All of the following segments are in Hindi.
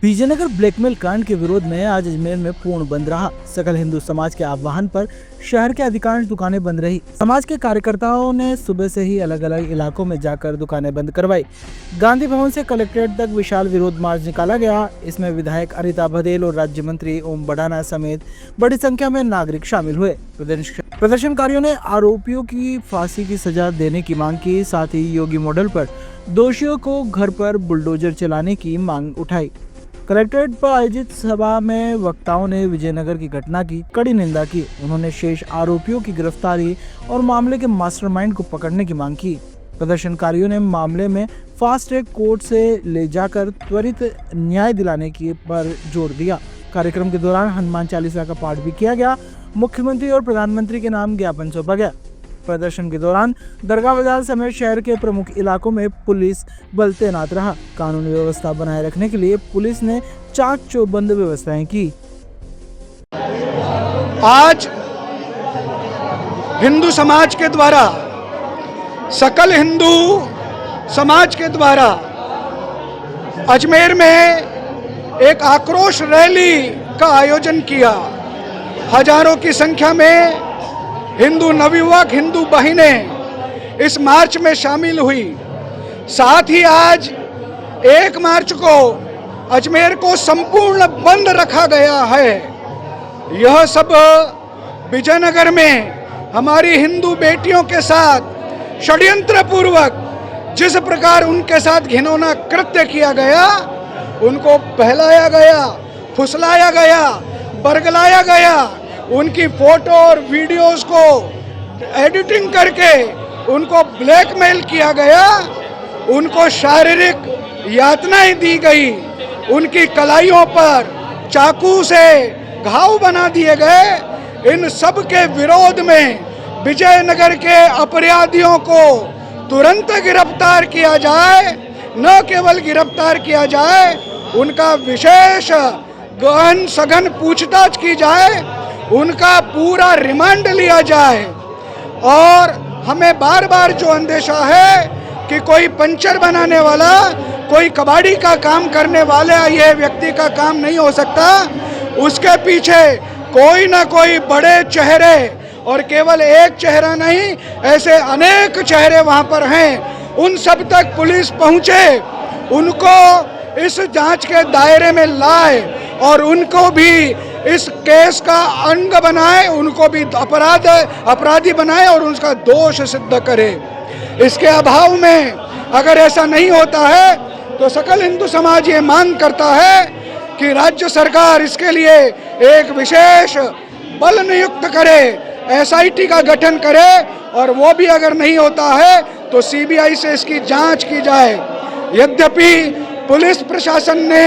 विजयनगर ब्लैकमेल कांड के विरोध में आज अजमेर में पूर्ण बंद रहा। सकल हिंदू समाज के आह्वान पर शहर के अधिकांश दुकानें बंद रही। समाज के कार्यकर्ताओं ने सुबह से ही अलग अलग इलाकों में जाकर दुकानें बंद करवाई। गांधी भवन से कलेक्ट्रेट तक विशाल विरोध मार्च निकाला गया। इसमें विधायक अनिता बघेल और राज्य मंत्री ओम बड़ाना समेत बड़ी संख्या में नागरिक शामिल हुए। प्रदर्शनकारियों ने आरोपियों की फांसी की सजा देने की मांग की, साथ ही योगी मॉडल पर दोषियों को घर पर बुलडोजर चलाने की मांग उठाई। कलेक्ट्रेट पर आयोजित सभा में वक्ताओं ने विजयनगर की घटना की कड़ी निंदा की। उन्होंने शेष आरोपियों की गिरफ्तारी और मामले के मास्टरमाइंड को पकड़ने की मांग की। प्रदर्शनकारियों ने मामले में फास्ट ट्रैक कोर्ट से ले जाकर त्वरित न्याय दिलाने की पर जोर दिया। कार्यक्रम के दौरान हनुमान चालीसा का पाठ भी किया गया। मुख्यमंत्री और प्रधानमंत्री के नाम ज्ञापन सौंपा गया। प्रदर्शन के दौरान दरगाह बाजार समेत शहर के प्रमुख इलाकों में पुलिस बल तैनात रहा। कानून व्यवस्था बनाए रखने के लिए पुलिस ने चाक चौबंद व्यवस्थाएं की। आज हिंदू समाज के द्वारा, सकल हिंदू समाज के द्वारा अजमेर में एक आक्रोश रैली का आयोजन किया। हजारों की संख्या में हिंदू नवयुवक, हिंदू बहिनें इस मार्च में शामिल हुई। साथ ही आज 1 मार्च को अजमेर को संपूर्ण बंद रखा गया है। यह सब विजयनगर में हमारी हिंदू बेटियों के साथ षड्यंत्र पूर्वक जिस प्रकार उनके साथ घिनौना कृत्य किया गया, उनको बहलाया गया, फुसलाया गया, बरगलाया गया, उनकी फोटो और वीडियोस को एडिटिंग करके उनको ब्लैकमेल किया गया, उनको शारीरिक यातनाएं दी गई, उनकी कलाइयों पर चाकू से घाव बना दिए गए। इन सब के विरोध में विजयनगर के अपराधियों को तुरंत गिरफ्तार किया जाए। न केवल गिरफ्तार किया जाए, उनका विशेष गहन सघन पूछताछ की जाए, उनका पूरा रिमांड लिया जाए। और हमें बार बार जो अंदेशा है कि कोई पंचर बनाने वाला, कोई कबाड़ी का काम करने वाला यह व्यक्ति का काम नहीं हो सकता। उसके पीछे कोई ना कोई बड़े चेहरे, और केवल एक चेहरा नहीं, ऐसे अनेक चेहरे वहां पर हैं। उन सब तक पुलिस पहुंचे, उनको इस जांच के दायरे में लाए और उनको भी इस केस का अंग बनाए, उनको भी अपराधी बनाए और उसका दोष सिद्ध करे। इसके अभाव में अगर ऐसा नहीं होता है तो सकल हिंदू समाज ये मांग करता है कि राज्य सरकार इसके लिए एक विशेष बल नियुक्त करे, SIT का गठन करे, और वो भी अगर नहीं होता है तो CBI से इसकी जांच की जाए। यद्यपि पुलिस प्रशासन ने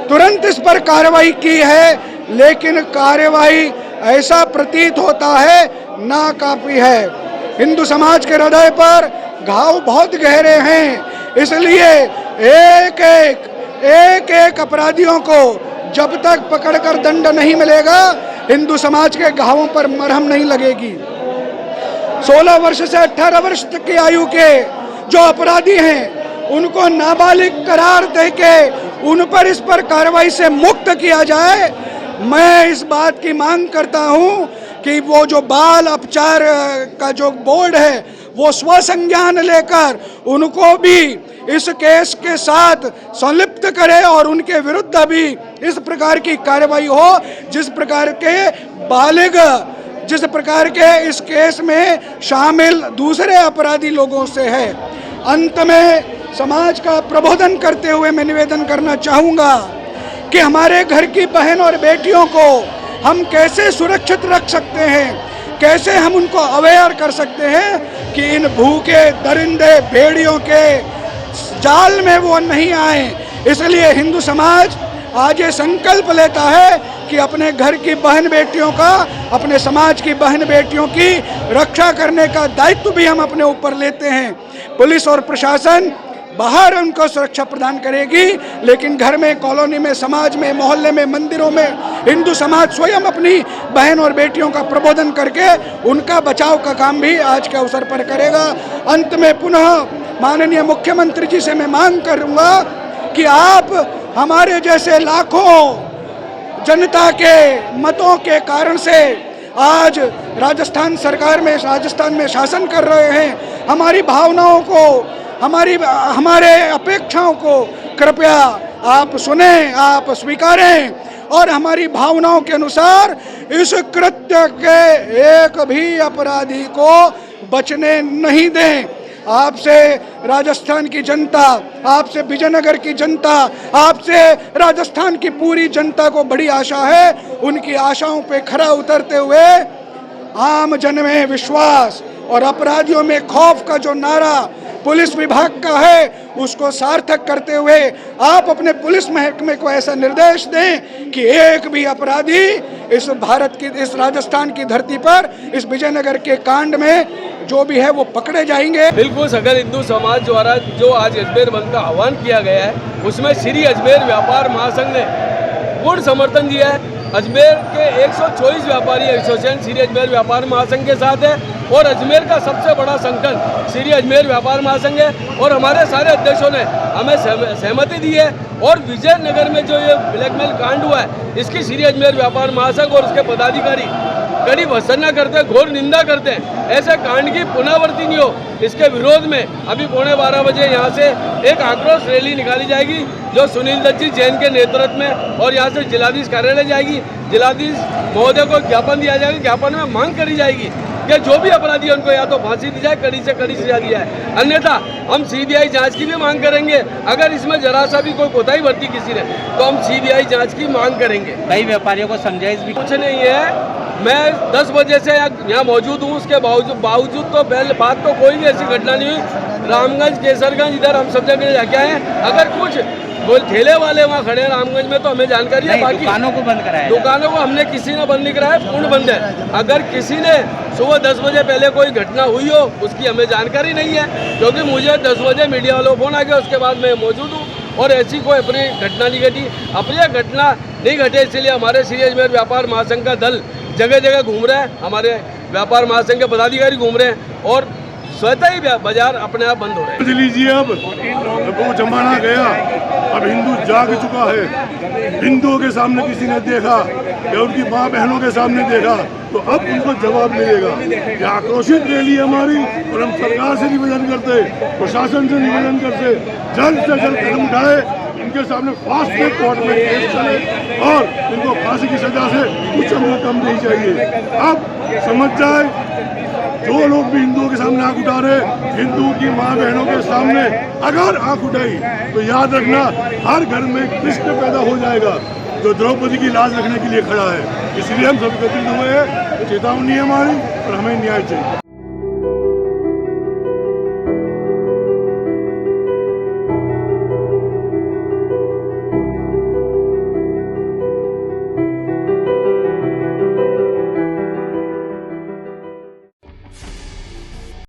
तुरंत इस पर कार्रवाई की है, लेकिन कार्रवाई ऐसा प्रतीत होता है नाकाफी है। हिंदू समाज के हृदय पर घाव बहुत गहरे हैं, इसलिए एक एक अपराधियों को जब तक पकड़कर दंड नहीं मिलेगा, हिंदू समाज के घावों पर मरहम नहीं लगेगी। 16 वर्ष से 18 वर्ष तक की आयु के जो अपराधी हैं, उनको नाबालिग करार देके उन पर इस पर कार्रवाई से मुक्त किया जाए। मैं इस बात की मांग करता हूं कि वो जो बाल अपचार का जो बोर्ड है, वो स्वसंज्ञान लेकर उनको भी इस केस के साथ संलिप्त करे और उनके विरुद्ध भी इस प्रकार की कार्रवाई हो, जिस प्रकार के बालिग, जिस प्रकार के इस केस में शामिल दूसरे अपराधी लोगों से है। अंत में समाज का प्रबोधन करते हुए मैं निवेदन करना चाहूँगा कि हमारे घर की बहन और बेटियों को हम कैसे सुरक्षित रख सकते हैं, कैसे हम उनको अवेयर कर सकते हैं कि इन भूखे दरिंदे भेड़ियों के जाल में वो नहीं आए। इसलिए हिंदू समाज आज ये संकल्प लेता है कि अपने घर की बहन बेटियों का, अपने समाज की बहन बेटियों की रक्षा करने का दायित्व भी हम अपने ऊपर लेते हैं। पुलिस और प्रशासन बाहर उनको सुरक्षा प्रदान करेगी, लेकिन घर में, कॉलोनी में, समाज में, मोहल्ले में, मंदिरों में हिंदू समाज स्वयं अपनी बहन और बेटियों का प्रबोधन करके उनका बचाव का काम भी आज के अवसर पर करेगा। अंत में पुनः माननीय मुख्यमंत्री जी से मैं मांग करूंगा कि आप हमारे जैसे लाखों जनता के मतों के कारण से आज राजस्थान सरकार में, राजस्थान में शासन कर रहे हैं। हमारी भावनाओं को, हमारे अपेक्षाओं को कृपया आप सुने, आप स्वीकारें और हमारी भावनाओं के अनुसार इस कृत्य के एक भी अपराधी को बचने नहीं दें। आपसे राजस्थान की जनता, आपसे विजयनगर की जनता, आपसे राजस्थान की पूरी जनता को बड़ी आशा है। उनकी आशाओं पे खरा उतरते हुए आम जन में विश्वास और अपराधियों में खौफ का जो नारा पुलिस विभाग का है, उसको सार्थक करते हुए आप अपने पुलिस महकमे को ऐसा निर्देश दें कि एक भी अपराधी इस भारत की, इस राजस्थान की धरती पर, इस विजयनगर के कांड में जो भी है वो पकड़े जाएंगे। बिल्कुल सकल हिंदू समाज द्वारा जो आज अजमेर बंद का आह्वान किया गया है, उसमें श्री अजमेर व्यापार महासंघ ने पूर्ण समर्थन दिया है। अजमेर के 124 व्यापारी एसोसिएशन श्री अजमेर व्यापार महासंघ के साथ है और अजमेर का सबसे बड़ा संगठन श्री अजमेर व्यापार महासंघ है और हमारे सारे अध्यक्षों ने हमें सहमति दी है। और विजयनगर में जो ये ब्लैकमेल कांड हुआ है, इसकी श्री अजमेर व्यापार महासंघ और उसके पदाधिकारी कड़ी भर्त्सना करते हैं, घोर निंदा करते हैं। ऐसे कांड की पुनरावृत्ति नहीं हो, इसके विरोध में अभी 11:15 बजे यहाँ से एक आक्रोश रैली निकाली जाएगी, जो सुनील दत्त जी जैन के नेतृत्व में, और यहाँ से जिलाधीश कार्यालय जाएगी। जिलाधीश महोदय को ज्ञापन दिया जाएगा। ज्ञापन में मांग करी जाएगी कि जो भी अपराधी है उनको या तो फांसी दी जाए, कड़ी से कड़ी सजा दी जाए, अन्यथा हम सीबीआई जांच की भी मांग करेंगे। अगर इसमें जरा सा भी कोई कोताही बरती किसी ने, तो हम सीबीआई जांच की मांग करेंगे। कई व्यापारियों को समझाइश भी कुछ नहीं है। मैं 10 बजे से यहाँ मौजूद हूँ, उसके बावजूद तो पहले बात तो कोई भी ऐसी घटना नहीं हुई। रामगंज, केसरगंज, इधर हम सब जगह जाके आए हैं। अगर कुछ ठेले वाले वहाँ खड़े हैं रामगंज में, तो हमें जानकारी है। बाकी दुकानों को बंद कराया, दुकानों को हमने किसी ने बंद नहीं कराया, पूर्ण बंद है। अगर किसी ने सुबह 10 बजे पहले कोई घटना हुई हो, उसकी हमें जानकारी नहीं है, क्योंकि मुझे 10 बजे मीडिया वालों को फोन आ गया, उसके बाद मैं मौजूद हूँ और ऐसी कोई अपनी घटना नहीं घटी। अपनी घटना नहीं घटे, इसलिए हमारे श्री अजमेर व्यापार महासंघ का दल जगह जगह घूम रहे हैं। हमारे व्यापार महासंघ के पदाधिकारी घूम रहे हैं और स्वतः ही बाजार अपने आप बंद हो रहे हैं। लीजिए, अब वो जमाना गया, अब हिंदू जाग चुका है। हिंदुओं के सामने किसी ने देखा या उनकी माँ बहनों के सामने देखा, तो अब उनको जवाब मिलेगा। ये आक्रोशित रैली हमारी, और हम सरकार से निवेदन करते, प्रशासन से निवेदन करते, जल्द से जल्द कदम उठाए, इनके सामने फास्ट ट्रैक कोर्ट में केस चले और इनको फांसी की सजा से कुछ कम नहीं चाहिए। अब समझ जाए, जो लोग भी हिंदुओं के सामने आंख उठा रहे, हिंदू की माँ बहनों के सामने अगर आंख उठाई, तो याद रखना हर घर में कृष्ण पैदा हो जाएगा, जो द्रौपदी की लाज रखने के लिए खड़ा है। इसलिए हम सब एकत्रित हुए हैं। चेतावनी है हमारी और हमें न्याय चाहिए।